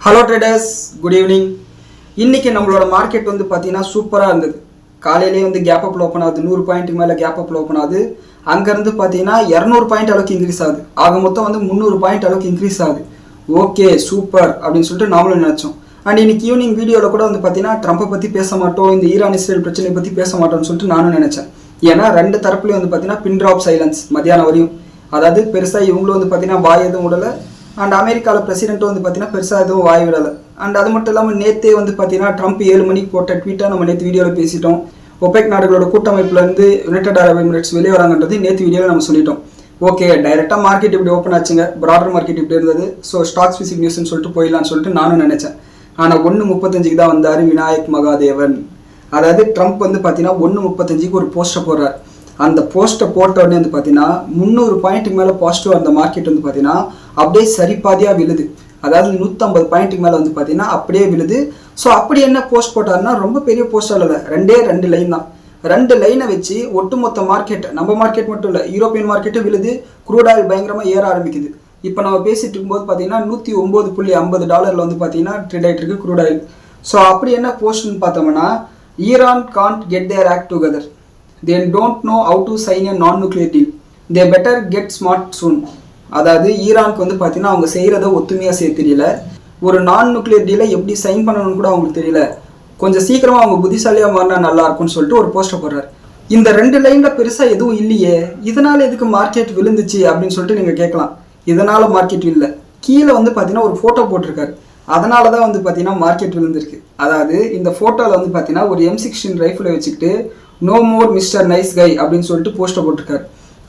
Hello traders, good evening. இன்றைக்கி நம்மளோட market வந்து பார்த்தீங்கன்னா சூப்பராக இருந்தது. காலையிலேயே வந்து கேப் அப்பில் ஓப்பன் ஆகுது, 100 பாயிண்ட்டுக்கு மேலே கேப் அப்பில் ஓப்பன் ஆகுது. அங்கேருந்து பார்த்தீங்கன்னா 200 பாயிண்ட் அளவுக்கு இன்க்ரீஸ் ஆகுது. ஆக மொத்தம் வந்து 300 பாயிண்ட் அளவுக்கு இன்க்ரீஸ் ஆகுது. ஓகே சூப்பர் அப்படின்னு சொல்லிட்டு நாமளும் நினச்சோம். அண்ட் இன்னைக்கு ஈவினிங் வீடியோவில் கூட வந்து பார்த்தீங்கன்னா ட்ரம்ப்பை பற்றி பேச மாட்டோம், இந்த ஈரான் இஸ்ரேல் பிரச்சனையை பற்றி பேச மாட்டோம்னு சொல்லிட்டு நானும் நினச்சேன். ஏன்னா ரெண்டு தரப்புலையும் வந்து பார்த்தீங்கன்னா பின் ட்ராப் சைலன்ஸ் மத்தியானம் வரையும். அதாவது பெருசாக இவங்களும் வந்து பார்த்தீங்கன்னா வாய் எதுவும் விடலை, அண்ட் அமெரிக்காவில் பிரசிடென்ட்டும் வந்து பார்த்தீங்கன்னா பெருசாக எதுவும் வாய் விடலை. அண்ட் அது மட்டும் இல்லாமல் நேற்றே வந்து பார்த்தீங்கன்னா ட்ரம்ப் 7 மணிக்கு போட்ட ட்வீட்டாக நம்ம நேற்று வீடியோவில் பேசிட்டோம். ஒபெக் நாடுகளோட கூட்டமைப்புலேருந்து யுனைடெட் அரப் எமிரேட்ஸ் வெளியே வராங்கன்றது நேற்று வீடியோவில் நம்ம சொல்லிட்டோம். ஓகே, டைரெக்டாக மார்க்கெட் இப்படி ஓப்பன் ஆச்சுங்க, ப்ராடர் மார்க்கெட் இப்படி இருந்தது. ஸோ ஸ்டாக் ஸ்பெசிஃபிக் நியூஸ்ன்னு சொல்லிட்டு போயிடலான்னு சொல்லிட்டு நானும் நினச்சேன். ஆனால் 1:35 தான் வந்தார் விநாயக் மகாதேவன். அதாவது ட்ரம்ப் வந்து பார்த்தீங்கன்னா 1:35 ஒரு போஸ்ட்டை போடுறார். அந்த போஸ்ட்டை போட்ட உடனே வந்து பார்த்தீங்கன்னா 300 பாயிண்ட்டுக்கு மேலே பாசிட்டிவ் அந்த மார்க்கெட் வந்து பார்த்தீங்கன்னா அப்படியே சரிபாதியாக விழுது. அதாவது 150 பாயிண்ட்டுக்கு மேலே வந்து பார்த்தீங்கன்னா அப்படியே விழுது. ஸோ அப்படி என்ன போஸ்ட் போட்டாருன்னா ரொம்ப பெரிய போஸ்டாக இல்லை, 2 லைன் தான். 2 லைனை வச்சு ஒட்டுமொத்த மார்க்கெட், நம்ம மார்க்கெட் மட்டும் இல்லை யூரோப்பியன் மார்க்கெட்டும் விழுது. க்ரூட் ஆயில் பயங்கரமாக ஏற ஆரம்பிக்குது. இப்போ நம்ம பேசிட்டு இருக்கும்போது பார்த்தீங்கன்னா $109.50 வந்து பார்த்தீங்கன்னா ட்ரேட் ஆகிட்டு இருக்கு க்ரூட் ஆயில். ஸோ அப்படி என்ன போஸ்ட்னு பார்த்தோம்னா, Iran can't get their act together, they don't know how to sign a non-nuclear deal, they better get smart soon. அதாவது ஈரானுக்கு வந்து பார்த்தீங்கன்னா அவங்க செய்கிறத ஒத்துமையாக செய்ய தெரியல, ஒரு நான் நியூக்ளியர் டீலை எப்படி சைன் பண்ணணும்னு கூட அவங்களுக்கு தெரியல. கொஞ்சம் சீக்கிரமாக அவங்க புத்திசாலியாக மாறினா நல்லா இருக்கும்னு சொல்லிட்டு ஒரு போஸ்ட்டை போடுறாரு. இந்த 2 லைனில் பெருசாக எதுவும் இல்லையே, இதனால் எதுக்கு மார்க்கெட் விழுந்துச்சு அப்படின்னு சொல்லிட்டு நீங்கள் கேட்கலாம். இதனால் மார்க்கெட் இல்லை, கீழே வந்து பார்த்தீங்கன்னா ஒரு ஃபோட்டோ போட்டிருக்காரு, அதனால தான் வந்து பார்த்தீங்கன்னா மார்க்கெட் விழுந்திருக்கு. அதாவது இந்த ஃபோட்டோவில் வந்து பார்த்தீங்கன்னா ஒரு M16 ரைஃபிளை வச்சுக்கிட்டு no more mister nice guy அப்படின்னு சொல்லிட்டு போஸ்ட்டை போட்டிருக்காரு.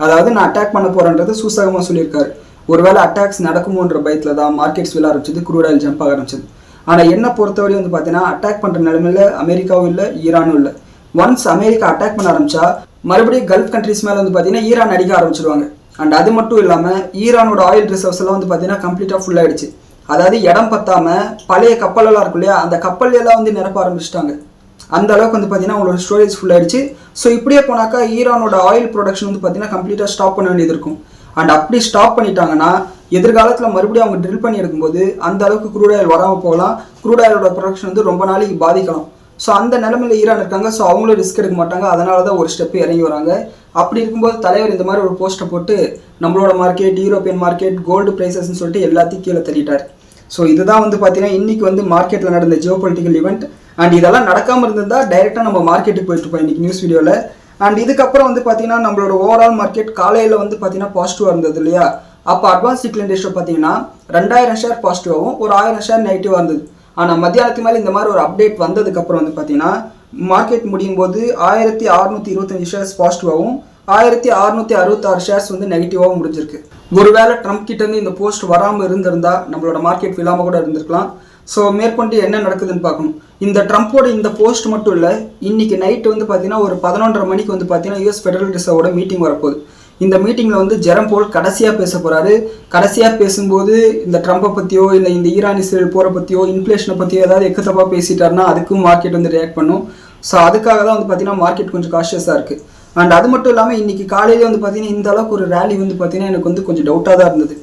அதாவது நான் அட்டாக் பண்ண போகிறேன்றது சூசகமாக சொல்லியிருக்காரு. ஒருவேளை அட்டாக்ஸ் நடக்குமோன்ற பயத்தில் தான் மார்க்கெட்ஸ் விழ ஆரம்பிச்சது, க்ரூட் ஆயில் ஜம்ப் ஆக ஆரம்பிச்சது. ஆனால் என்ன பொறுத்தவரை வந்து பார்த்தீங்கன்னா அட்டாக் பண்ணுற நிலைமையில் அமெரிக்காவும் இல்லை, ஈரானும் இல்லை. ஒன்ஸ் அமெரிக்கா அட்டாக் பண்ண ஆரம்பிச்சா மறுபடியும் கல்ஃப் கண்ட்ரிஸ் மேலே வந்து பார்த்தீங்கன்னா ஈரான் அடிக்க ஆரம்பிச்சிடுவாங்க. அண்ட் அது மட்டும் இல்லாமல் ஈரானோட ஆயில் ரிசர்வ்ஸ் எல்லாம் வந்து பார்த்தீங்கன்னா கம்ப்ளீட்டாக ஃபுல் ஆகிடுச்சு. அதாவது இடம் பத்தாமல் பழைய கப்பலெல்லாம் இருக்கும் இல்லையா, அந்த கப்பல்லாம் வந்து நிரப்ப ஆரம்பிச்சிட்டாங்க. அந்த அளவுக்கு வந்து பார்த்தீங்கன்னா அவங்களோட ஸ்டோரேஜ் ஃபுல் ஆகிடுச்சு. ஸோ இப்படியே போனாக்கா ஈரானோட ஆயில் ப்ரொடக்ஷன் வந்து பார்த்தீங்கன்னா கம்ப்ளீட்டாக ஸ்டாப் பண்ண வேண்டியது இருக்கும். அண்ட் அப்படி ஸ்டாப் பண்ணிட்டாங்கன்னா எதிர்காலத்தில் மறுபடியும் அவங்க ட்ரில் பண்ணி எடுக்கும்போது அந்த அளவுக்கு க்ரூட் ஆயில் வராமல் போகலாம், க்ரூட் ஆயிலோட ப்ரொடக்ஷன் வந்து ரொம்ப நாளைக்கு பாதிக்கலாம். ஸோ அந்த நிலைமையில் ஈரான் இருக்காங்க. ஸோ அவங்களும் ரிஸ்க் எடுக்க மாட்டாங்க, அதனால தான் ஒரு ஸ்டெப்பு இறங்கி வராங்க. அப்படி இருக்கும்போது தலைவர் இந்த மாதிரி ஒரு போஸ்ட்டை போட்டு நம்மளோட மார்க்கெட், யூரோப்பியன் மார்க்கெட், கோல்டு ப்ரைஸஸ்ன்னு சொல்லிட்டு எல்லாத்தையும் கீழே தள்ளிட்டார். ஸோ இதுதான் வந்து பார்த்தீங்கன்னா இன்றைக்கி வந்து மார்க்கெட்டில் நடந்த ஜியோ பொலிட்டிக்கல் ஈவெண்ட். அண்ட் இதெல்லாம் நடக்காமல் இருந்திருந்தால் டைரெக்டாக நம்ம மார்க்கெட்டுக்கு போயிட்டு இருப்போம் இன்றைக்கி நியூஸ் வீடியோவில். அண்ட் இதுக்கப்புறம் வந்து பார்த்தீங்கன்னா நம்மளோட ஓவரால் மார்க்கெட் காலையில் வந்து பார்த்தீங்கன்னா பாசிட்டிவாக இருந்தது இல்லையா. அப்போ அட்வான்ஸ் டிக்ளைன் ரேஷியோ பார்த்தீங்கன்னா 2000 ஷேர் பாசிட்டிவாகவும் ஒரு 1000 ஷேர் நெகட்டிவாக இருந்தது. ஆனால் மத்தியானத்துக்கு மேலே இந்த மாதிரி ஒரு அப்டேட் வந்ததுக்கப்புறம் வந்து பார்த்தீங்கன்னா மார்க்கெட் முடியும் போது 1625 ஷேர்ஸ் பாசிட்டிவாகவும் 1666 ஷேர்ஸ் வந்து நெகட்டிவாகவும் முடிஞ்சிருக்கு. ஒருவேளை ட்ரம்ப் கிட்டேருந்து இந்த போஸ்ட் வராமல் இருந்திருந்தால் நம்மளோட மார்க்கெட் விழாமல் கூட இருந்திருக்கலாம். ஸோ மேற்கொண்டு என்ன நடக்குதுன்னு பார்க்கணும். இந்த ட்ரம்ப்போட இந்த போஸ்ட் மட்டும் இல்லை, இன்றைக்கி நைட்டு வந்து பார்த்தீங்கன்னா ஒரு 11:30 மணிக்கு வந்து பார்த்தீங்கன்னா US ஃபெடரல் ரிசர்வோட மீட்டிங் வரப்போகுது. இந்த மீட்டிங்கில் வந்து ஜெரம் போல் கடைசியாக பேச போகிறாரு. கடைசியாக பேசும்போது இந்த ட்ரம்ப்பை பற்றியோ இல்லை இந்த ஈரான் இஸ்ரேல் போரை பற்றியோ இன்ஃப்ளேஷனை பற்றியோ ஏதாவது எக்கத்தப்பாக பேசிட்டாருன்னா அதுக்கும் மார்க்கெட் வந்து ரியாக்ட் பண்ணும். ஸோ அதுக்காக தான் வந்து பார்த்தீங்கன்னா மார்க்கெட் கொஞ்சம் காஷியஸாக இருக்குது. அண்ட் அது மட்டும் இல்லாமல் இன்றைக்கி காலையிலே வந்து பார்த்தீங்கன்னா இந்த அளவுக்கு ஒரு ரேலி வந்து பார்த்தீங்கன்னா எனக்கு வந்து கொஞ்சம் டவுட்டாக தான் இருந்தது.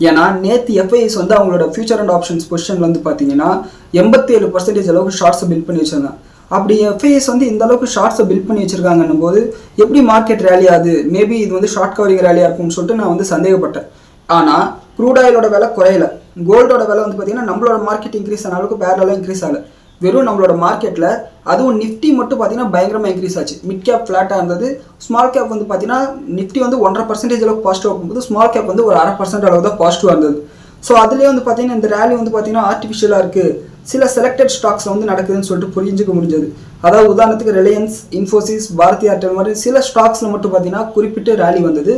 ஏன்னா நேற்று FIS வந்து அவங்களோட ஃபியூச்சர் அண்ட் ஆப்ஷன்ஸ் பொசிஷன் வந்து பார்த்தீங்கன்னா 87% அளவுக்கு ஷார்ட்ஸை பில்ட் பண்ணி வச்சுருந்தாங்க. அப்படி FIS வந்து இந்த அளவுக்கு ஷார்ட்ஸை பில்ட் பண்ணி வச்சுருக்காங்கன்னும் போது எப்படி மார்க்கெட் ரேலி ஆகுது, மேபி இது வந்து ஷார்ட் கவரிங் ரேலியாக இருக்கும்னு சொல்லிட்டு நான் வந்து சந்தேகப்பட்டேன். ஆனால் க்ரூட் ஆயிலோட விலை குறையல, கோல்டோட விலை வந்து பார்த்தீங்கன்னா நம்மளோட மார்க்கெட் இன்க்ரீஸ் ஆன அளவுக்கு பேரலாக இன்க்ரீஸ் ஆகலை. வெறும் நம்மளோட மார்க்கெட்டில் அதுவும் நிஃப்டி மட்டும் பார்த்தீங்கன்னா பயங்கரமாக இன்க்ரீஸ் ஆச்சு. மிட் கேப் ஃப்ளாட்டாக இருந்தது, ஸ்மால் கேப் வந்து பார்த்தீங்கன்னா நிஃப்டி வந்து 1.5% அளவுக்கு பாசிட்டிவ் ஆகும்போது ஸ்மால் கேப் வந்து ஒரு 0.5% அளவு தான் பாசிட்டிவாக இருந்தது. ஸோ அதுலேயே வந்து பார்த்தீங்கன்னா இந்த ரேலி வந்து பார்த்தீங்கன்னா ஆர்டிஃபிஷியலாக இருக்குது, சில செலக்டட் ஸ்டாக்ஸில் வந்து நடக்குதுன்னு சொல்லிட்டு புரிஞ்சுக்க முடிஞ்சது. அதாவது உதாரணத்துக்கு ரிலையன்ஸ், இன்ஃபோசிஸ், பாரதி ஏர்டெல் மாதிரி சில ஸ்டாக்ஸில் மட்டும் பார்த்தீங்கன்னா குறிப்பிட்டு ரேலி வந்தது.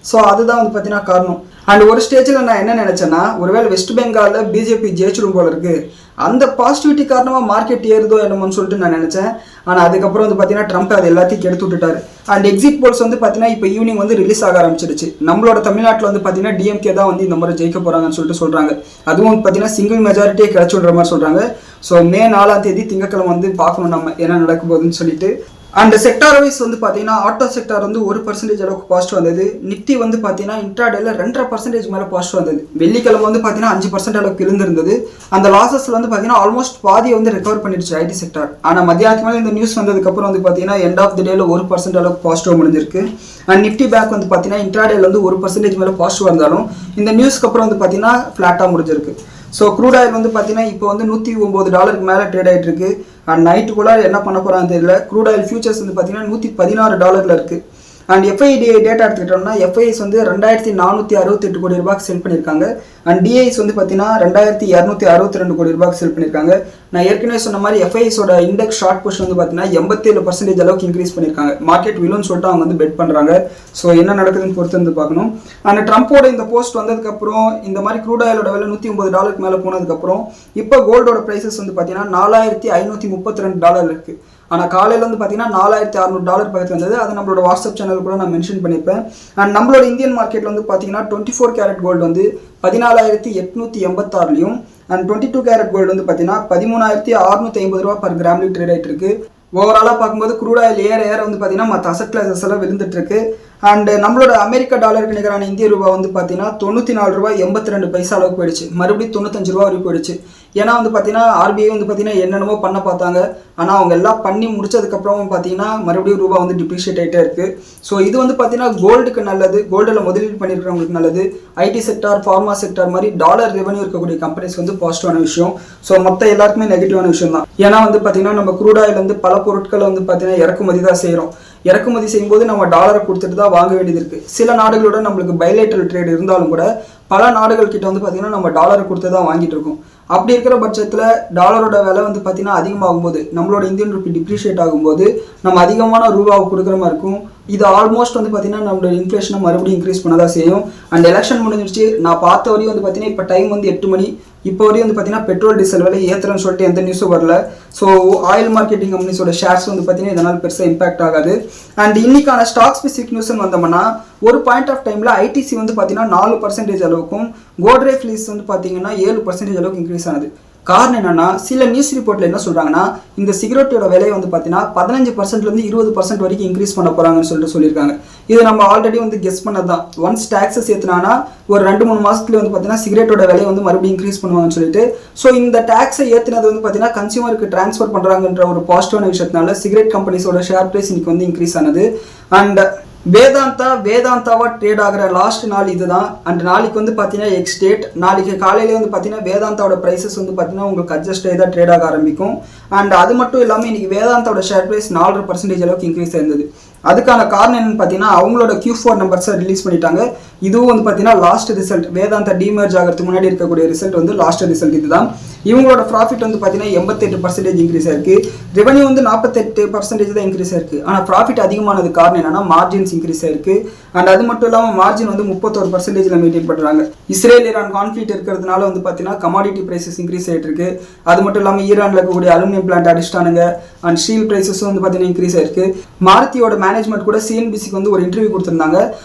ஸோ அதுதான் வந்து பார்த்தீங்கன்னா காரணம். அண்ட் ஒரு ஸ்டேஜில் நான் என்ன நினச்சேன்னா, ஒருவேளை வெஸ்ட் பெங்காலில் பிஜேபி ஜெயிச்சிடும் போல இருக்குது, அந்த பாசிட்டிவிட்டி காரணமாக மார்க்கெட் ஏறுதோ என்னமோன்னு சொல்லிட்டு நான் நினச்சேன். ஆனால் அதுக்கப்புறம் வந்து பார்த்தீங்கன்னா ட்ரம்ப் அது எல்லாத்தையும் கெடுத்து விட்டுட்டாரு. அண்ட் எக்ஸிட் போல்ஸ் வந்து பார்த்தீங்கன்னா இப்போ ஈவினிங் வந்து ரிலீஸ் ஆக ஆரம்பிச்சிருச்சு. நம்மளோட தமிழ்நாட்டில் வந்து பார்த்தீங்கன்னா DMK தான் வந்து இந்த முறை ஜெயிக்க போகிறாங்கன்னு சொல்லிட்டு சொல்கிறாங்க. அதுவும் வந்து பார்த்தீங்கன்னா சிங்கிள் மெஜாரிட்டியே கிடச்சி விடுற மாதிரி சொல்கிறாங்க. ஸோ May 4 திங்கட்கிழமை வந்து பார்க்கணும் நம்ம என்ன நடக்க போகுதுன்னு சொல்லிட்டு. அண்ட் செக்டார் வைஸ் வந்து பார்த்தீங்கன்னா ஆட்டோ செக்டார் வந்து 1% அளவுக்கு பாசிட்டிவ் வந்தது. நிஃப்டி வந்து பார்த்தீங்கன்னா இன்ட்ராடேல 2.5% மேலே பாசிட்டிவ் வந்தது. வெள்ளிக்கிழமை வந்து பார்த்தீங்கன்னா 5% அளவுக்கு இருந்திருந்தது. அந்த லாசஸ்ல வந்து பார்த்தீங்கன்னா ஆல்மோஸ்ட் பாதியை வந்து ரெக்கவர் பண்ணிடுச்சு ஐடி செக்டார். ஆனால் மத்தியானத்துக்கு மேலே இந்த நியூஸ் வந்ததுக்கப்புறம் வந்து பார்த்தீங்கன்னா எண்ட் ஆஃப் தி டேல 1% அளவுக்கு பாசிட்டிவ் முடிஞ்சிருக்கு. அண்ட் நிஃப்டி பேக் வந்து பார்த்தீங்கன்னா இன்ட்ராடேல வந்து 1% மேலே பாசிட்டிவ் இருந்தாலும் இந்த நியூஸ்க்கு அப்புறம் வந்து பார்த்தீங்கன்னா ஃப்ளாட்டாக முடிஞ்சிருக்கு. ஸோ க்ரூட் ஆயில் வந்து பார்த்தீங்கன்னா இப்போ வந்து $109 மேலே ட்ரேட் ஆகிட்டு இருக்கு. அண்ட் நைட்டுக்குள்ள என்ன பண்ண போகிறான்னு தெரியல. க்ரூட் ஆயில் ஃபியூச்சர்ஸ் வந்து பார்த்தீங்கன்னா $116 இருக்குது. அண்ட் எஃப்ஐடிஐ டேட்டா எடுத்துக்கிட்டோம்னா எஃப்ஐஎஸ் வந்து 2468 கோடி ரூபாய்க்கு செல் பண்ணியிருக்காங்க. அண்ட் டிஐஸ் வந்து பார்த்தீங்கன்னா 2262 கோடி ரூபாய்க்கு செல் பண்ணியிருக்காங்க. நான் ஏற்கனவே சொன்ன மாதிரி எஃப்ஐஎஸோட இண்டெக்ஸ் ஷார்ட் புஷ் வந்து பார்த்தீங்கன்னா 87% அளவுக்கு இன்க்ரீஸ் பண்ணியிருக்காங்க. மார்க்கெட் விழுன்னு சொல்லிட்டு அவங்க வந்து பெட் பண்ணுறாங்க. ஸோ என்ன நடக்குதுன்னு பொறுத்து வந்து பார்க்கணும். அண்ட் ட்ரம்ப்போட இந்த போஸ்ட் வந்ததுக்கப்புறம் இந்த மாதிரி க்ரூட் ஆயிலோட விலை $109 மேலே போனதுக்கப்புறம் இப்போ கோல்டோட ப்ரைஸஸ் வந்து பார்த்தீங்கன்னா $4532 இருக்குது. ஆனால் காலையில் வந்து பார்த்தீங்கன்னா $4600 பக்கத்தில் இருந்தது. அது நம்மளோட வாட்ஸ்அப் சேனல் கூட நான் மென்ஷன் பண்ணியிருப்பேன். அண்ட் நம்மளோட இந்தியன் மார்க்கெட்டில் வந்து பார்த்தீங்கன்னா 24 கேரட் கோல்டு வந்து 14886 அண்ட் 22 கேரட் கோல்டு வந்து பார்த்தீங்கன்னா 13650 ரூபா பர் கிராம்லேயும் ட்ரேட் ஆகிட்டு இருக்கு. ஓவராலாக பார்க்கும்போது க்ரூட் ஆயில் ஏற வந்து பார்த்தீங்கன்னா மற்ற அசட் கிளாஸஸ் எல்லாம் விழுந்துட்டு இருக்கு. அண்ட் நம்மளோட அமெரிக்கா டாலருக்கு நிகரான இந்திய ரூபா வந்து பார்த்தீங்கன்னா $94.82 அளவுக்கு போயிடுச்சு. மறுபடியும் $95 வரைக்கும் போயிடுச்சு. ஏன்னா வந்து பார்த்தீங்கன்னா ஆர்பிஐ வந்து பார்த்தீங்கன்னா என்னென்னமோ பண்ண பார்த்தாங்க. ஆனால் அவங்க எல்லாம் பண்ணி முடிச்சதுக்கப்புறம் பார்த்தீங்கன்னா மறுபடியும் ரூபா வந்து டிப்ரிஷியேட் ஆகிட்டே இருக்குது. ஸோ இது வந்து பார்த்தீங்கன்னா கோல்டுக்கு நல்லது, கோல்டில் முதலீடு பண்ணியிருக்கிறவங்களுக்கு நல்லது. ஐடி செக்டார், ஃபார்மா செக்டார் மாதிரி டாலர் ரெவன்யூ இருக்கக்கூடிய கம்பெனிஸ் வந்து பாசிட்டிவான விஷயம். ஸோ மொத்த எல்லாருக்குமே நெகட்டிவான விஷயம் தான். ஏன்னா வந்து பார்த்தீங்கன்னா நம்ம க்ரூட் ஆயில் வந்து பல பொருட்களை வந்து பார்த்தீங்கன்னா இறக்குமதி தான் செய்கிறோம். இறக்குமதி செய்யும்போது நம்ம டாலரை கொடுத்துட்டு தான் வாங்க வேண்டியது இருக்குது. சில நாடுகளோட நம்மளுக்கு பைலேட்டரல் ட்ரேட் இருந்தாலும் கூட பல நாடுகள் கிட்ட வந்து பார்த்தீங்கன்னா நம்ம டாலரை கொடுத்து தான் வாங்கிட்டு இருக்கோம். அப்படி இருக்கிற பட்சத்தில் டாலரோட விலை வந்து பார்த்தீங்கன்னா அதிகமாகும் போது நம்மளோட இந்தியன் ரூபி டிப்ரிஷியேட் ஆகும்போது நம்ம அதிகமான ரூபாவை கொடுக்குற மாதிரி இருக்கும். இது ஆல்மோஸ்ட் வந்து பார்த்தீங்கன்னா நம்மளோட இன்ஃப்ளேஷனை மறுபடியும் இன்க்ரீஸ் பண்ண தான் செய்யும். அண்ட் எலெக்ஷன் முடிஞ்சிருச்சு. நான் பார்த்த வரையும் வந்து பார்த்தீங்கன்னா இப்போ டைம் வந்து 8 மணி. இப்போ வரையும் வந்து பார்த்தீங்கன்னா பெட்ரோல் டீசல் விலை ஏற்றுறேன்னு சொல்லிட்டு எந்த நியூஸும் வரல. ஸோ ஆயில் மார்க்கெட்டிங் கம்பெனிஸோட ஷேர்ஸ் வந்து பார்த்தீங்கன்னா இதனால் பெருசாக இம்பாக்ட் ஆகாது. அண்ட் இன்னைக்கான ஸ்டாக் ஸ்பெசிஃபிக் நியூஸ்ன்னு வந்தோம்னா ஒரு பாயிண்ட் ஆஃப் டைமில் ஐடிசி வந்து பார்த்தீங்கன்னா 4% அளவுக்கும், கோட்ரே ஃபிலிப்ஸ் வந்து பார்த்தீங்கன்னா 7% அளவுக்கு இன்க்ரீஸ் ஆனது. காரணம் என்னன்னா சில நியூஸ் ரிப்போர்ட்ல என்ன சொல்றாங்கன்னா இந்த சிகரெட்டோட விலையை வந்து பார்த்தீங்கன்னா 15%லேருந்து 20% வரைக்கும் இன்க்ரீஸ் பண்ண போறாங்கன்னு சொல்லியிருக்காங்க. இது நம்ம ஆல்ரெடி வந்து கெஸ் பண்ணதான். ஒன்ஸ் டாக்ஸஸ் ஏற்றினாங்கன்னா ஒரு 2-3 மாசத்துல வந்து பார்த்தீங்கன்னா சிகரெட்டோட விலையை வந்து மறுபடியும் இன்க்ரீஸ் பண்ணுவாங்கன்னு சொல்லிட்டு. ஸோ இந்த டாக்ஸை ஏற்றினது வந்து பார்த்தீங்கன்னா கன்சியூமருக்கு டிரான்ஸ்ஃபர் பண்றாங்கன்ற ஒரு பாசிட்டிவான விஷயத்தினால சிகரெட் கம்பெனிஸோட ஷேர் பிரைஸ் இன்னைக்கு வந்து இன்க்ரீஸ் ஆனது. அண்ட் வேதாந்தாவா ட்ரேட் ஆகிற லாஸ்ட் நாள் இதுதான். அண்ட் நாளைக்கு வந்து பார்த்தீங்கன்னா எக்ஸ்டேட், நாளைக்கு காலையிலே வந்து பார்த்தீங்கன்னா வேதாந்தாவோட ப்ரைஸஸ் வந்து பார்த்தீங்கன்னா உங்களுக்கு அட்ஜஸ்ட் ஆகி தான் ட்ரேட் ஆக ஆரம்பிக்கும். அண்ட் அது மட்டும் இல்லாமல் இன்னைக்கு வேதாந்தாவோட ஷேர் ப்ரைஸ் 4% அளவுக்கு இன்க்ரீஸ் ஆயிருந்தது. அதுக்கான காரணம் என்னன்னு பார்த்தீங்கன்னா அவங்களோட Q4 நம்பர்ஸை ரிலீஸ் பண்ணிட்டாங்க. இதுவும் வந்து பார்த்தீங்கன்னா லாஸ்ட் ரிசல்ட், வேதாந்தா டிமர்ஜ் ஆகிறதுக்கு முன்னாடி இருக்கக்கூடிய ரிசல்ட் வந்து லாஸ்ட் ரிசல்ட் இதுதான். இவங்களோட ப்ராஃபிட் வந்து பார்த்தீங்கன்னா 88% இன்க்ரீஸ் ஆயிருக்கு. ரெவன்யூ வந்து 48% தான் இன்க்ரீஸ் ஆயிருக்கு. ஆனால் ப்ராஃபிட் அதிகமானது காரணம் என்னன்னா மார்ஜின்ஸ் இன்க்ரீஸ் ஆயிருக்கு. அண்ட் அது மட்டும் இல்லாமல் மார்ஜின் வந்து 31% மெயின்டைன் பண்ணுறாங்க. இஸ்ரேல் ஈரான் கான்ஃப்ளிக்ட் இருக்கிறதுனால வந்து பார்த்தீங்கன்னா கமாடிட்டி பிரைசஸ் இன்க்ரீஸ் ஆகிட்டு இருக்கு. அது மட்டும் இல்லாமல் ஈரானில் இருக்கக்கூடிய அலுமினியம் பிளான்ட் அடிச்சிட்டானுங்க. அண்ட் ஸ்டீல் பிரைசஸும் வந்து பார்த்தீங்கன்னா இன்க்ரீஸ் ஆயிருக்கு. மாருதியோட மேனேஜ்மெண்ட் கூட சிஎன்பிசிக்கு வந்து ஒரு இன்டர்வியூ கொடுத்துருந்தாங்க.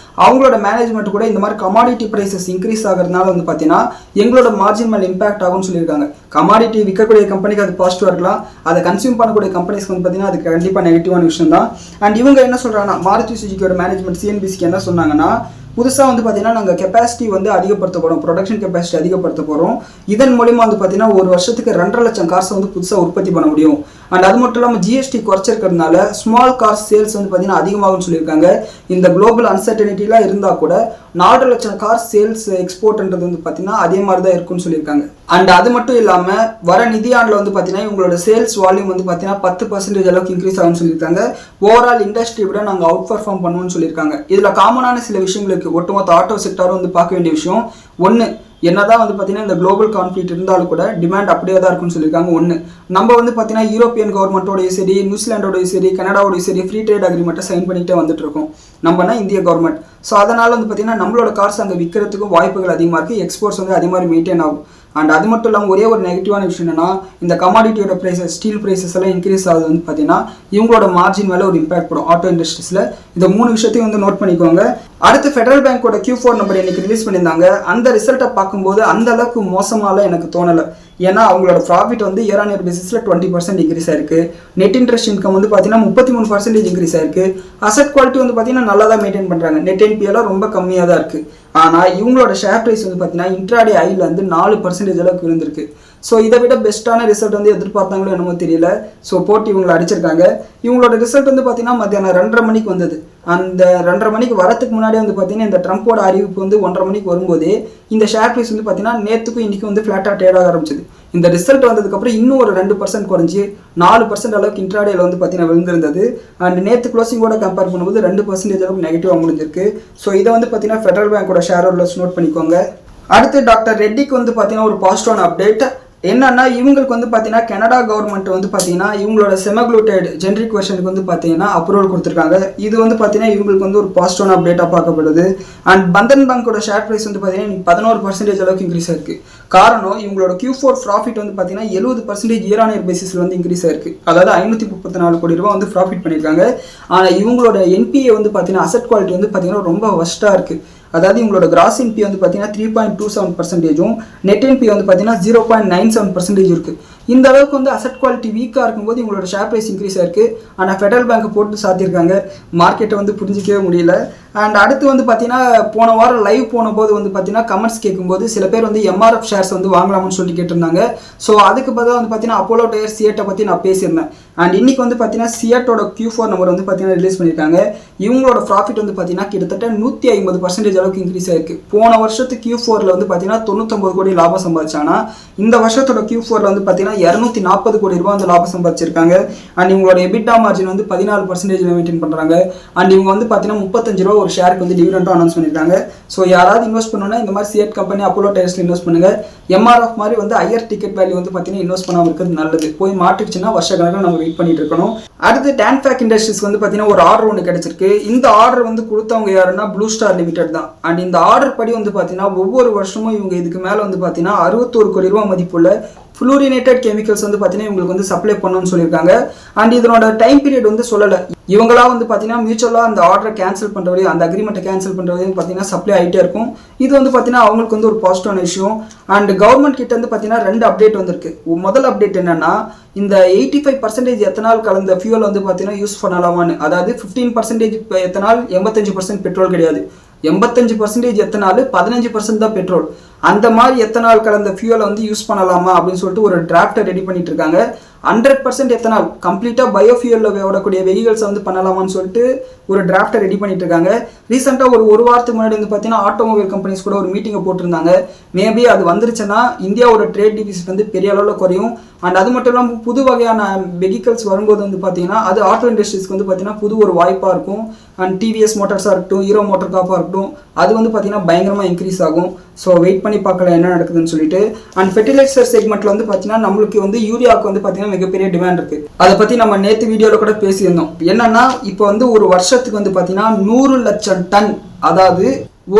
அவங்களோட மேனேஜ்மெண்ட் கூட இந்த மாதிரி கமாடிட்டி பிரைசஸ் இன்க்ரீஸ் ஆகிறதுனால வந்து பார்த்தீங்கன்னா எங்களோட மார்ஜின் மேலே இம்பாக்ட் ஆகும்னு சொல்லியிருக்காங்க. கமாடிட்டி விற்கக்கூடிய கம்பெனிக்கு அது பாசிட்டிவாக இருக்கலாம், அதை கன்சியூம் பண்ணக்கூடிய கம்பெனிஸ்க்கு வந்து பார்த்தீங்கன்னா அது கண்டிப்பாக நெகட்டிவான விஷயம் தான். அண்ட் இவங்க என்ன சொல்கிறாங்கன்னா மாருதி சுசுகியோட மேனேஜ்மெண்ட் சிஎன்பிசிக்கு என்ன சொன்னாங்கன்னா புதுசாக வந்து பார்த்தீங்கன்னா நாங்கள் கெப்பாசிட்டி வந்து அதிகப்படுத்த போகிறோம், ப்ரொடக்ஷன் கெப்பாசிட்டி அதிகப்படுத்த போகிறோம். இதன் மூலிமா வந்து பார்த்தீங்கன்னா ஒரு வருஷத்துக்கு 2.5 லட்சம் கார்ஸை வந்து புதுசாக உற்பத்தி பண்ண முடியும். அண்ட் அது மட்டும் இல்லாமல் ஜிஎஸ்டி குறைச்சிருக்கிறதுனால ஸ்மால் கார்ஸ் சேல்ஸ் வந்து பார்த்தீங்கன்னா அதிகமாகும்னு சொல்லியிருக்காங்க. இந்த குளோபல் அன்சர்டனிட்டிலாம் இருந்தால் கூட 4 லட்சம் கார் சேல்ஸ் எக்ஸ்போர்ட்ன்றது வந்து பார்த்தீங்கன்னா அதே மாதிரி தான் இருக்குன்னு சொல்லியிருக்காங்க. அண்ட் அது மட்டும் இல்லாமல் வர நிதியாண்டில் வந்து பார்த்தீங்கன்னா இவங்களோட சேல்ஸ் வால்யூம் வந்து பார்த்தீங்கன்னா 10% அளவுக்கு இன்க்ரீஸ் ஆகும்னு சொல்லியிருக்காங்க. ஓவரால் இண்டஸ்ட்ரி விட நாங்கள் அவுட் பர்ஃபார்ம் பண்ணுவோம்னு சொல்லியிருக்காங்க. இதில் காமனான சில விஷயங்களுக்கு ஒட்டுமொத்த ஆட்டோ செக்டாரும் வந்து பார்க்க வேண்டிய விஷயம். ஒன்று, என்னதான் வந்து பார்த்தீங்கன்னா இந்த குளோபல் கான்ஃப்ளிக்ட் இருந்தாலும் கூட டிமாண்ட் அப்படியே தான் இருக்குன்னு சொல்லியிருக்காங்க. ஒன்று, நம்ம வந்து பார்த்தீங்கன்னா யூரோப்பியன் கவர்மெண்ட்டோடய சரி, நியூசிலாண்டோடய சரி, கனடாவோடய சரி ஃப்ரீ ட்ரேட் அக்ரிமெண்ட்டை சைன் பண்ணிகிட்டே வந்துட்டு இருக்கோம் நம்மனா இந்திய கவர்மெண்ட். ஸோ அதனால் வந்து பார்த்தீங்கன்னா நம்மளோட கார்ஸ் அங்கே விற்கிறதுக்கும் வாய்ப்புகள் அதிகமாக இருக்குது. எக்ஸ்போர்ட்ஸ் வந்து அதே மாதிரி மெயின்டைன் ஆகும். அண்ட் அது மட்டும் இல்லாமல் ஒரே ஒரு நெகட்டிவான விஷயம் என்னன்னா இந்த கமாடிட்டியோட ப்ரைஸஸ், ஸ்டீல் ப்ரைஸஸ் எல்லாம் இன்க்ரீஸ் ஆகுது வந்து பார்த்தீங்கன்னா இவங்களோட மார்ஜின் மேலே ஒரு இம்பாக்ட் படும் ஆட்டோ இண்டஸ்ட்ரீஸில். இந்த 3 விஷயத்தையும் வந்து நோட் பண்ணிக்கோங்க. அடுத்து ஃபெடரல் பேங்கோட Q4 நம்பர் இன்னைக்கு ரிலீஸ் பண்ணியிருந்தாங்க. அந்த ரிசல்ட்டை பார்க்கும்போது அந்த அளவுக்கு மோசமால எனக்கு தோணலை. ஏன்னா அவங்களோட ப்ராஃபிட் வந்து இயர் ஆன் இயர் பேசிஸில் 20% இன்க்ரீஸ் ஆயிருக்கு. நெட் இன்ட்ரெஸ்ட் இன்கம் வந்து பார்த்தீங்கன்னா 33% இன்க்ரீஸ் ஆயிருக்கு. அசட் குவாலிட்டி வந்து பார்த்தீங்கன்னா நல்லா தான் மெயின்டைன் பண்ணுறாங்க. நெட் என்பிஎல்லாம் ரொம்ப கம்மியாக தான் இருக்குது. ஆனால் இவங்களோட ஷேர் ப்ரைஸ் வந்து பார்த்தீங்கன்னா இன்ட்ராடே ஐயில் வந்து 4% அளவுக்கு விழுந்திருக்கு. ஸோ இதை விட பெஸ்ட்டான ரிசல்ட் வந்து எதிர்பார்த்தாங்களோ என்னமோ தெரியல. ஸோ போட்டு இவங்களை அடிச்சிருக்காங்க. இவங்களோட ரிசல்ட் வந்து பார்த்தீங்கன்னா மத்தியானம் 2:30 மணிக்கு வந்தது. அந்த 2:30 மணிக்கு வரத்துக்கு முன்னாடி வந்து பார்த்தீங்கன்னா இந்த ட்ரம்ப்போட அறிவிப்பு வந்து 1:30 மணிக்கு வரும்போதே இந்த ஷேர் ப்ரைஸ் வந்து பார்த்தீங்கன்னா நேற்றுக்கும் இன்றைக்கும் வந்து ஃப்ளாட்டாக ட்ரேட் ஆக ஆரம்பிச்சது. இந்த ரிசல்ட் வந்ததுக்கப்புறம் இன்னும் ஒரு 2% குறைஞ்சி 4% அளவுக்கு இன்ட்ராடேல வந்து பார்த்தீங்கன்னா விழுந்திருந்தது. அண்ட் நேற்று க்ளோசிங்கோட கம்பேர் பண்ணும்போது 2% அளவுக்கு நெகட்டிவாக முடிஞ்சிருக்கு. ஸோ இதை வந்து பார்த்தீங்கன்னா ஃபெடரல் பேங்கோட ஷேர் ஹோல்டர்ஸ் நோட் பண்ணிக்கோங்க. அடுத்து டாக்டர் ரெட்டிக்கு வந்து பார்த்தீங்கன்னா ஒரு பாசிட்டிவான அப்டேட் என்னன்னா, இவங்களுக்கு வந்து பார்த்தீங்கன்னா கனடா கவர்மெண்ட் வந்து பார்த்தீங்கன்னா இவங்களோட செமக்ளூடைடு ஜெனரிக் வெர்ஷனுக்கு வந்து பார்த்தீங்கன்னா அப்ரூவல் கொடுத்துருக்காங்க. இது வந்து பார்த்தீங்கன்னா இவங்களுக்கு வந்து ஒரு பாசிட்டிவான அப்டேட்டாக பார்க்கப்படுது. அண்ட் பந்தன் பேங்கோட ஷேர் ப்ரைஸ் வந்து பார்த்தீங்கன்னா 11% அளவுக்கு இன்க்ரீஸ் ஆயிருக்கு. காரணம் இவங்களோட Q4 ப்ராஃபிட் வந்து பார்த்தீங்கன்னா 70% இயர் ஆன் இயர் பேசிஸில் வந்து இன்க்ரீஸ் ஆயிருக்கு. அதாவது 534 கோடி ரூபா வந்து ப்ராஃபிட் பண்ணியிருக்காங்க. ஆனால் இவங்களோட NPA வந்து பார்த்தீங்கன்னா அசட் குவாலிட்டி வந்து பார்த்தீங்கன்னா ரொம்ப வஸ்ட்டாக இருக்குது. அதாவது இவங்களோட கிராஸ் என்பி வந்து பார்த்தீங்கன்னா 3.27%, நெட் என்பி வந்து பார்த்தீங்கன்னா 0.97% இருக்குது. இந்த அளவுக்கு வந்து அசட் குவாலிட்டி வீக்காக இருக்கும்போது இவங்களோட ஷேர் ப்ரைஸ் இன்க்ரீஸ் ஆயிருக்கு. ஆனால் ஃபெடரல் பேங்க் போட்டு சாத்தியிருக்காங்க. மார்க்கெட்டை வந்து புரிஞ்சிக்கவே முடியல. அண்ட் அடுத்து வந்து பார்த்தீங்கன்னா போன வாரம் லைவ் போன போது வந்து பார்த்தீங்கன்னா கமெண்ட்ஸ் கேட்கும்போது சில பேர் வந்து MRF ஷேர்ஸ் வந்து வாங்கலாம்னு சொல்லிட்டு கேட்டிருந்தாங்க. ஸோ அதுக்கு பதிலாக வந்து பார்த்தீங்கன்னா அப்போலோ டயர் சியட்டை பற்றி நான் பேசியிருந்தேன். அண்ட் இன்னைக்கு வந்து பார்த்தீங்கன்னா சியட்டோட Q4 நம்பர் வந்து பார்த்தீங்கன்னா ரிலீஸ் பண்ணியிருக்காங்க. இவங்களோட ப்ராஃபிட் வந்து பார்த்தீங்கன்னா கிட்டத்தட்ட 150% அளவுக்கு இன்க்ரீஸ் ஆயிருக்கு. போன வருஷத்துக்கு Q4ல வந்து பார்த்தீங்கன்னா 99 கோடி லாபம் சம்பாதிச்சாங்கன்னா இந்த வருஷத்தோட Q4ல வந்து பார்த்தீங்கன்னா 240 கோடி ரூபாய் வந்து லாபம் சம்பாதிச்சிருக்காங்க. அண்ட் இவங்களோட எபிட்டா மார்ஜின் வந்து 14% மெயின்டைன் பண்ணுறாங்க. அண்ட் இவங்க வந்து பார்த்தீங்கன்னா 35 ரூபா ஒரு ஷேருக்கு வந்து டிவிடெண்டும் அனௌன்ஸ் பண்ணியிருக்காங்க. ஸோ யாராவது இன்வெஸ்ட் பண்ணணும்னா இந்த மாதிரி சியட் கம்பெனி அப்போலோ டயர்ஸ்ல இன்வெஸ்ட் பண்ணுங்க. MRF மாதிரி வந்து ஹையர் டிக்கெட் வேல்யூ வந்து பார்த்தீங்கன்னா இன்வெஸ்ட் பண்ணாமல் இருக்கிறது நல்லது. போய் மாட்டுச்சுன்னா வருஷ கணக்கில் நம்ம வெயிட் பண்ணிட்டு இருக்கணும். அடுத்து டான்ஃபேக் இண்டஸ்ட்ரீஸ் வந்து பார்த்தீங்கன்னா ஒரு ஆர்டர் ஒன்று கிடைச்சிருக்கு. இந்த ஆர்டர் வந்து கொடுத்தவங்க யாருன்னா ப்ளூ ஸ்டார் லிமிடெட் தான். அண்ட் இந்த ஆர்டர் படி வந்து பார்த்தீங்கன்னா ஒவ்வொரு வருஷமும் இவங்க இதுக்கு மேலே வந்து பார்த்தீங்கன்னா 61 கோடி ரூபா மதிப்புள்ள ஃப்ளூரினேட்டட் கெமிக்கல்ஸ் வந்து பார்த்தீங்கன்னா இவங்களுக்கு வந்து சப்ளை பண்ணணும்னு சொல்லியிருக்காங்க. அண்ட் இதனோட டைம் பீரியட் வந்து சொல்லலை. இவங்களா வந்து பார்த்தீங்கன்னா மியூச்சுவலாக அந்த ஆர்டரை கேன்சல் பண்ணுற வரையும் அந்த அக்ரிமெண்ட்டை கேன்சல் பண்ணுற வரையும் பார்த்தீங்கன்னா சப்ளை ஆகிட்டே இருக்கும். இது வந்து பார்த்தீங்கன்னா அவங்களுக்கு வந்து ஒரு பாசிட்டிவான விஷயம். அண்ட் கவர்மெண்ட் கிட்ட வந்து பார்த்தீங்கன்னா 2 அப்டேட் வந்திருக்கு. முதல் அப்டேட் என்னன்னா, இந்த 85% எத்தனால் கலந்த ஃபியூல் வந்து பார்த்தீங்கன்னா யூஸ் பண்ணலாமான்னு. அதாவது 15% எத்தனால் 85% பெட்ரோல் கிடையாது. 85% எத்தனால் 15% தான் பெட்ரோல். அந்த மாதிரி எத்தனால் கலந்த ஃபியூலை வந்து யூஸ் பண்ணலாமா அப்படின்னு சொல்லிட்டு ஒரு டிராஃப்டை ரெடி பண்ணிட்டு இருக்காங்க. 100% எத்தனால் கம்ப்ளீட்டாக பயோஃபியூலில் ஓடக்கூடிய வெஹிகல்ஸ் வந்து பண்ணலாமான்னு சொல்லிட்டு ஒரு டிராஃப்டை ரெடி பண்ணிட்டு இருக்காங்க. ரீசெண்டாக ஒரு வாரத்துக்கு முன்னாடி வந்து பார்த்தீங்கன்னா ஆட்டோமொபைல் கம்பெனிஸ் கூட ஒரு மீட்டிங்கை போட்டிருந்தாங்க. மேபி அது வந்துருச்சுன்னா இந்தியாவோட ட்ரேட் டிஃபிசிட் வந்து பெரிய அளவில் குறையும். அண்ட் அது மட்டும் இல்லாமல் புது வகையான வெஹிக்கல்ஸ் வரும்போது வந்து பார்த்தீங்கன்னா அது ஆட்டோ இண்டஸ்ட்ரீஸ்க்கு வந்து பார்த்தீங்கன்னா புது ஒரு வாய்ப்பாக இருக்கும். அண்ட் டிவிஎஸ் மோட்டார்ஸாக இருக்கட்டும், ஹீரோ மோட்டார் காப்பாக இருக்கட்டும், அது வந்து பார்த்தீங்கன்னா பயங்கரமாக இன்க்ரீஸ் ஆகும். ஸோ வெயிட் பண்ணி பார்க்கலாம் என்ன நடக்குதுன்னு சொல்லிட்டு. அண்ட் ஃபெர்டிலைசர் செக்மெண்ட்டில் வந்து பார்த்தீங்கன்னா நம்மளுக்கு வந்து யூரியாவுக்கு வந்து பார்த்தீங்கன்னா மிகப்பெரிய டிமாண்ட் இருக்குது. அதை பற்றி நம்ம நேற்று வீடியோவில் கூட பேசியிருந்தோம். என்னன்னா இப்போ வந்து ஒரு வருஷத்துக்கு வந்து பார்த்தீங்கன்னா 100 லட்சம் டன், அதாவது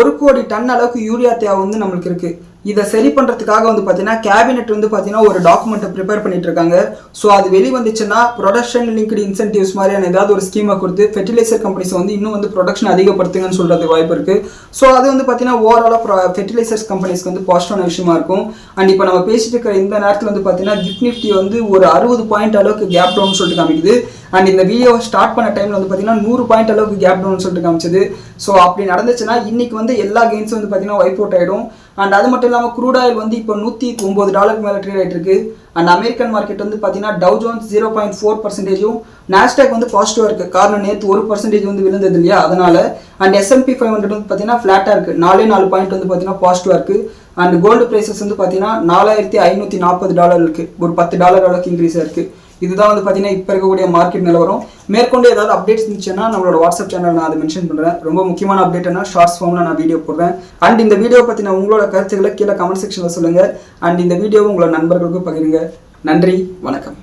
1 கோடி டன் அளவுக்கு யூரியா தேவை வந்து நம்மளுக்கு இருக்குது. இதை சரி பண்ணுறதுக்காக வந்து பார்த்தீங்கன்னா கேபினெட் வந்து பார்த்தீங்கன்னா ஒரு டாக்குமெண்ட்டை ப்ரிப்பேர் பண்ணிட்டு இருக்காங்க. ஸோ அது வெளி வந்துச்சுன்னா ப்ரொடக்ஷன் லிங்க்டு இன்சென்டிவ்ஸ் மாதிரியான ஏதாவது ஒரு ஸ்கீமை கொடுத்து ஃபெர்டிலைசர் கம்பெனிஸ் வந்து இன்னும் வந்து ப்ரொடக்ஷன் அதிகப்படுத்துங்கன்னு சொல்கிறதுக்கு வாய்ப்பு இருக்குது. ஸோ அது வந்து பார்த்தீங்கன்னா ஓவராலாக ஃபெர்டிலைசர்ஸ் கம்பெனிஸ்க்கு வந்து பாசிட்டிவான விஷயமா இருக்கும். அண்ட் இப்போ நம்ம பேசிட்டு இருக்கிற இந்த நேரத்தில் வந்து பார்த்தீங்கன்னா கிஃப்ட் நிஃப்டி வந்து ஒரு 60 பாயிண்ட் அளவுக்கு கேப் டவுன் சொல்லிட்டு காமிக்குது. அண்ட் இந்த வீடியோ ஸ்டார்ட் பண்ண டைமில் வந்து பார்த்தீங்கன்னா 100 பாயிண்ட் அளவுக்கு கேப் டவுன் சொல்லிட்டு காமிச்சது. ஸோ அப்படி நடந்துச்சுன்னா இன்னைக்கு வந்து எல்லா கெயின்ஸும் வந்து பார்த்தீங்கன்னா வைப் அவுட் ஆகிடும். அண்ட் அது மட்டும் இல்லாமல் க்ரூட் ஆயில் வந்து இப்போ $109 மேலே ட்ரேட் ஆகிட்டு இருக்கு. அண்ட் அமெரிக்கன் மார்க்கெட் வந்து பார்த்தீங்கன்னா டவ் ஜோன்ஸ் 0.4%, நாஸ்டாக் வந்து பாசிட்டிவாக இருக்குது. காரணம் நேற்று 1% வந்து விழுந்தது இல்லையா, அதனால. அண்ட் S&P 500 வந்து பார்த்தீங்கன்னா ஃப்ளாட்டாக இருக்குது. 4 பாயிண்ட் வந்து பார்த்தீங்கன்னா பாசிட்டிவாக இருக்குது. அண்ட் கோல்டு ப்ரைஸஸ் வந்து பார்த்தீங்கன்னா $4540 இருக்குது. ஒரு $10 அளவுக்கு இன்க்ரீஸ் ஆயிருக்கு. இதுதான் வந்து பார்த்தீங்கன்னா இப்போ இருக்கக்கூடிய மார்க்கெட் நிலவரம். மேற்கொண்டு ஏதாவது அப்டேட்ஸ் இருந்துச்சுன்னா நம்மளோட வாட்ஸ்அப் சேனல் நான் அதை மென்ஷன் பண்ணுறேன். ரொம்ப முக்கியமான அப்டேட்னா ஷார்ட்ஸ் ஃபார்மில் நான் வீடியோ போடுறேன். அண்ட் இந்த வீடியோ பற்றின உங்களோட கருத்துக்களை கீழே கமெண்ட் செக்ஷனில் சொல்லுங்கள். அண்ட் இந்த வீடியோவை உங்களோட நண்பர்களுக்கும் பகிருங்க. நன்றி, வணக்கம்.